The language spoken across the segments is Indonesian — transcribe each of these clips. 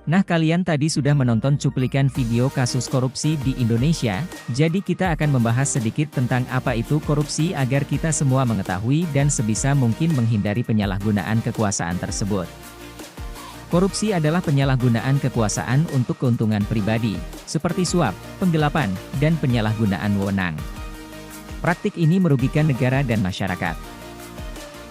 Nah, kalian tadi sudah menonton cuplikan video kasus korupsi di Indonesia, jadi kita akan membahas sedikit tentang apa itu korupsi agar kita semua mengetahui dan sebisa mungkin menghindari penyalahgunaan kekuasaan tersebut. Korupsi adalah penyalahgunaan kekuasaan untuk keuntungan pribadi, seperti suap, penggelapan, dan penyalahgunaan wewenang. Praktik ini merugikan negara dan masyarakat.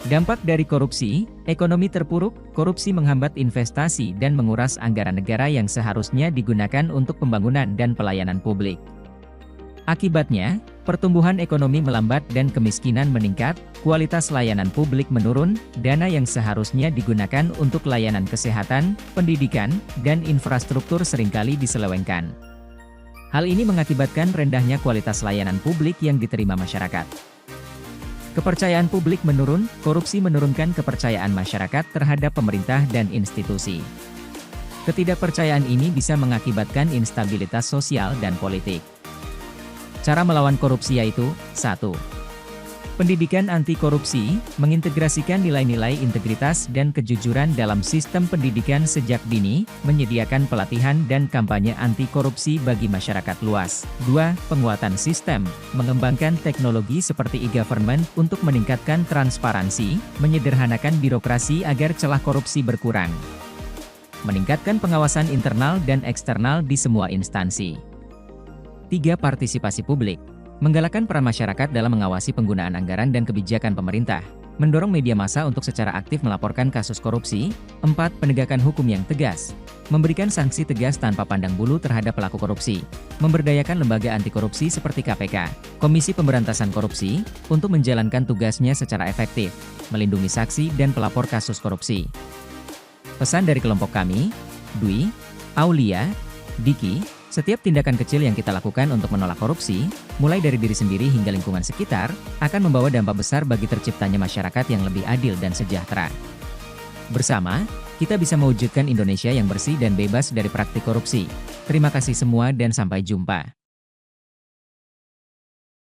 Dampak dari korupsi, ekonomi terpuruk, korupsi menghambat investasi dan menguras anggaran negara yang seharusnya digunakan untuk pembangunan dan pelayanan publik. Akibatnya, pertumbuhan ekonomi melambat dan kemiskinan meningkat, kualitas layanan publik menurun, dana yang seharusnya digunakan untuk layanan kesehatan, pendidikan, dan infrastruktur seringkali diselewengkan. Hal ini mengakibatkan rendahnya kualitas layanan publik yang diterima masyarakat. Kepercayaan publik menurun, korupsi menurunkan kepercayaan masyarakat terhadap pemerintah dan institusi. Ketidakpercayaan ini bisa mengakibatkan instabilitas sosial dan politik. Cara melawan korupsi yaitu, 1. Pendidikan anti korupsi, mengintegrasikan nilai-nilai integritas dan kejujuran dalam sistem pendidikan sejak dini, menyediakan pelatihan dan kampanye anti korupsi bagi masyarakat luas. 2. Penguatan sistem, mengembangkan teknologi seperti e-government untuk meningkatkan transparansi, menyederhanakan birokrasi agar celah korupsi berkurang. Meningkatkan pengawasan internal dan eksternal di semua instansi. 3. Partisipasi publik. Menggalakkan peran masyarakat dalam mengawasi penggunaan anggaran dan kebijakan pemerintah. Mendorong media massa untuk secara aktif melaporkan kasus korupsi. 4. Penegakan hukum yang tegas. Memberikan sanksi tegas tanpa pandang bulu terhadap pelaku korupsi. Memberdayakan lembaga anti korupsi seperti KPK, Komisi Pemberantasan Korupsi, untuk menjalankan tugasnya secara efektif. Melindungi saksi dan pelapor kasus korupsi. Pesan dari kelompok kami, Dwi, Aulia, Diki, setiap tindakan kecil yang kita lakukan untuk menolak korupsi, mulai dari diri sendiri hingga lingkungan sekitar, akan membawa dampak besar bagi terciptanya masyarakat yang lebih adil dan sejahtera. Bersama, kita bisa mewujudkan Indonesia yang bersih dan bebas dari praktik korupsi. Terima kasih semua dan sampai jumpa.